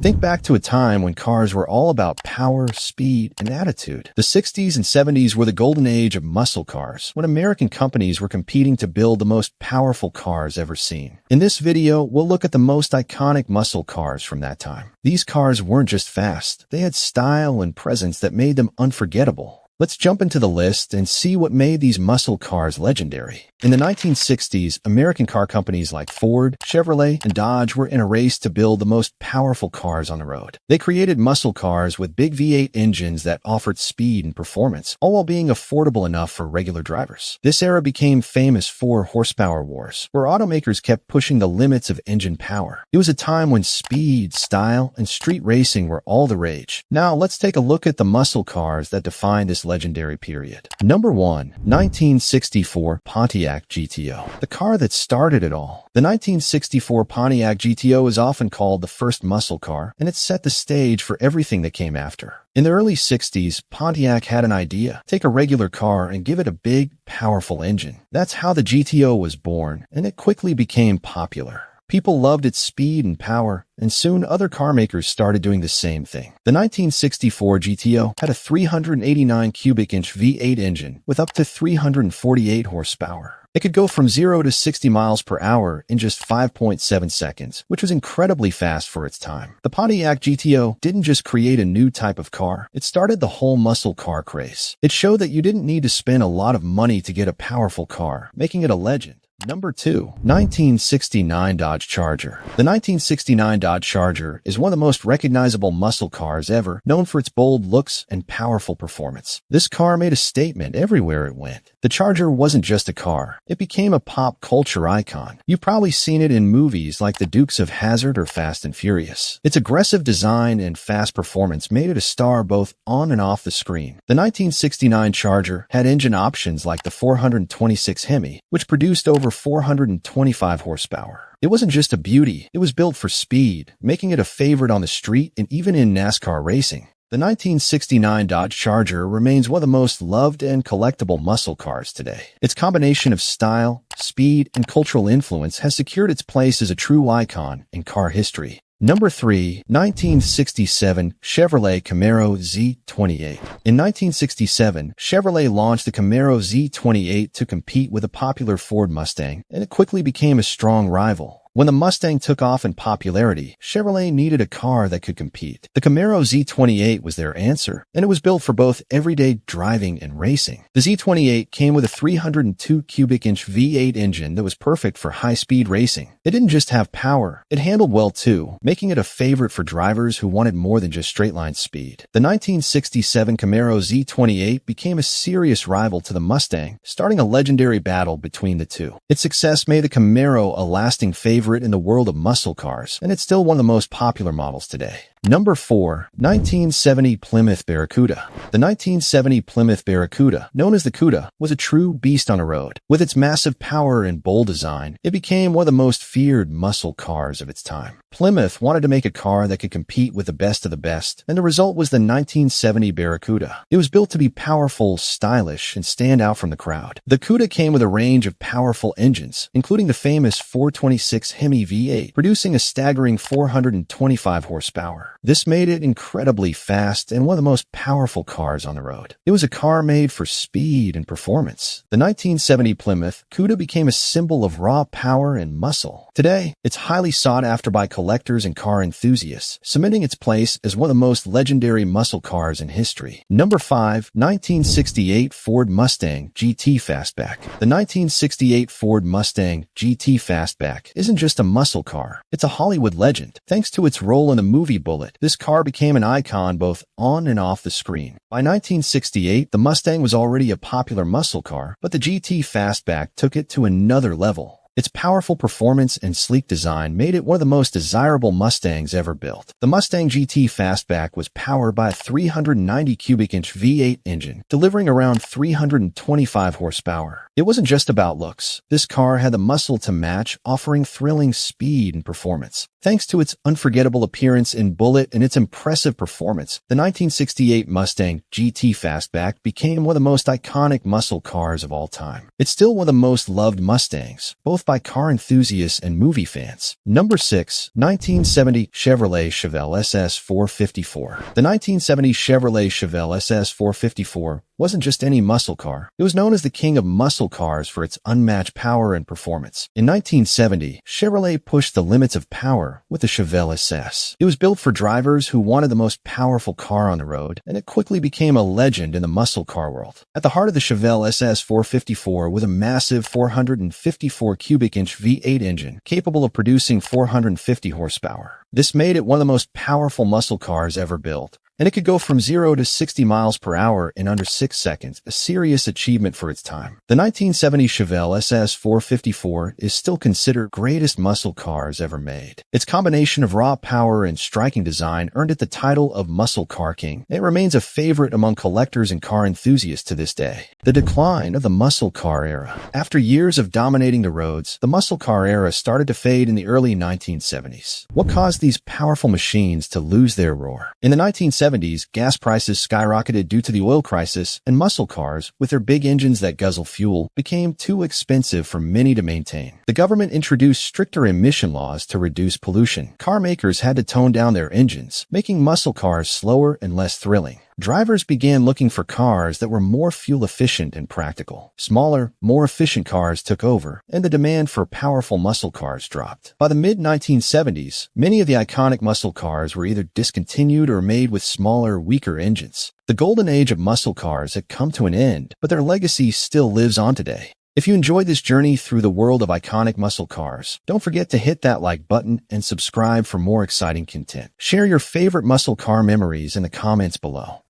Think back to a time when cars were all about power, speed, and attitude. The 60s and 70s were the golden age of muscle cars, when American companies were competing to build the most powerful cars ever seen. In this video, we'll look at the most iconic muscle cars from that time. These cars weren't just fast, they had style and presence that made them unforgettable. Let's jump into the list and see what made these muscle cars legendary. In the 1960s, American car companies like Ford, Chevrolet, and Dodge were in a race to build the most powerful cars on the road. They created muscle cars with big V8 engines that offered speed and performance, all while being affordable enough for regular drivers. This era became famous for horsepower wars, where automakers kept pushing the limits of engine power. It was a time when speed, style, and street racing were all the rage. Now, let's take a look at the muscle cars that defined this legendary period. Number 1. 1964 Pontiac GTO. The car that started it all. The 1964 Pontiac GTO is often called the first muscle car, and it set the stage for everything that came after. In the early 60s, Pontiac had an idea: take a regular car and give it a big, powerful engine. That's how the GTO was born, and it quickly became popular. People loved its speed and power, and soon other car makers started doing the same thing. The 1964 GTO had a 389 cubic inch V8 engine with up to 348 horsepower. It could go from 0 to 60 miles per hour in just 5.7 seconds, which was incredibly fast for its time. The Pontiac GTO didn't just create a new type of car, it started the whole muscle car craze. It showed that you didn't need to spend a lot of money to get a powerful car, making it a legend. Number 2. 1969 Dodge Charger. The 1969 Dodge Charger is one of the most recognizable muscle cars ever, known for its bold looks and powerful performance. This car made a statement everywhere it went. The Charger wasn't just a car, it became a pop culture icon. You've probably seen it in movies like The Dukes of Hazzard or Fast and Furious. Its aggressive design and fast performance made it a star both on and off the screen. The 1969 Charger had engine options like the 426 Hemi, which produced over 425 horsepower. It wasn't just a beauty, it was built for speed, making it a favorite on the street and even in NASCAR racing. The 1969 Dodge Charger remains one of the most loved and collectible muscle cars today. Its combination of style, speed, and cultural influence has secured its place as a true icon in car history. Number 3. 1967 Chevrolet Camaro Z28. In 1967, Chevrolet launched the Camaro Z28 to compete with a popular Ford Mustang, and it quickly became a strong rival. When the Mustang took off in popularity, Chevrolet needed a car that could compete. The Camaro Z28 was their answer, and it was built for both everyday driving and racing. The Z28 came with a 302 cubic inch V8 engine that was perfect for high-speed racing. It didn't just have power, it handled well too, making it a favorite for drivers who wanted more than just straight-line speed. The 1967 Camaro Z28 became a serious rival to the Mustang, starting a legendary battle between the two. Its success made the Camaro a lasting favorite in the world of muscle cars, and it's still one of the most popular models today. Number 4. 1970 Plymouth Barracuda. The 1970 Plymouth Barracuda, known as the Cuda, was a true beast on the road. With its massive power and bold design, it became one of the most feared muscle cars of its time. Plymouth wanted to make a car that could compete with the best of the best, and the result was the 1970 Barracuda. It was built to be powerful, stylish, and stand out from the crowd. The Cuda came with a range of powerful engines, including the famous 426 Hemi V8, producing a staggering 425 horsepower. This made it incredibly fast and one of the most powerful cars on the road. It was a car made for speed and performance. The 1970 Plymouth Cuda became a symbol of raw power and muscle. Today, it's highly sought after by collectors and car enthusiasts, cementing its place as one of the most legendary muscle cars in history. Number 5. 1968 Ford Mustang GT Fastback. The 1968 Ford Mustang GT Fastback isn't just a muscle car, it's a Hollywood legend. Thanks to its role in the movie Bullet, this car became an icon both on and off the screen. By 1968, the Mustang was already a popular muscle car, but the GT Fastback took it to another level. Its powerful performance and sleek design made it one of the most desirable Mustangs ever built. The Mustang GT Fastback was powered by a 390 cubic inch V8 engine, delivering around 325 horsepower. It wasn't just about looks. This car had the muscle to match, offering thrilling speed and performance. Thanks to its unforgettable appearance in bullet and its impressive performance, the 1968 Mustang GT Fastback became one of the most iconic muscle cars of all time. It's still one of the most loved Mustangs, both by car enthusiasts and movie fans. Number 6. 1970 Chevrolet Chevelle SS 454. The 1970 Chevrolet Chevelle SS 454 wasn't just any muscle car. It was known as the king of muscle cars for its unmatched power and performance. In 1970, Chevrolet pushed the limits of power with the Chevelle SS. It was built for drivers who wanted the most powerful car on the road, and it quickly became a legend in the muscle car world. At the heart of the Chevelle SS 454 was a massive 454 cubic inch V8 engine capable of producing 450 horsepower. This made it one of the most powerful muscle cars ever built, and it could go from 0 to 60 miles per hour in under 6 seconds, a serious achievement for its time. The 1970 Chevelle SS 454 is still considered greatest muscle cars ever made. Its combination of raw power and striking design earned it the title of Muscle Car King. It remains a favorite among collectors and car enthusiasts to this day. The decline of the muscle car era. After years of dominating the roads, the muscle car era started to fade in the early 1970s. What caused these powerful machines to lose their roar? In the 1970s, gas prices skyrocketed due to the oil crisis, and muscle cars, with their big engines that guzzle fuel, became too expensive for many to maintain. The government introduced stricter emission laws to reduce pollution. Car makers had to tone down their engines, making muscle cars slower and less thrilling. Drivers began looking for cars that were more fuel efficient and practical. Smaller, more efficient cars took over, and the demand for powerful muscle cars dropped. By the mid-1970s, many of the iconic muscle cars were either discontinued or made with smaller, weaker engines. The golden age of muscle cars had come to an end, but their legacy still lives on today. If you enjoyed this journey through the world of iconic muscle cars, don't forget to hit that like button and subscribe for more exciting content. Share your favorite muscle car memories in the comments below.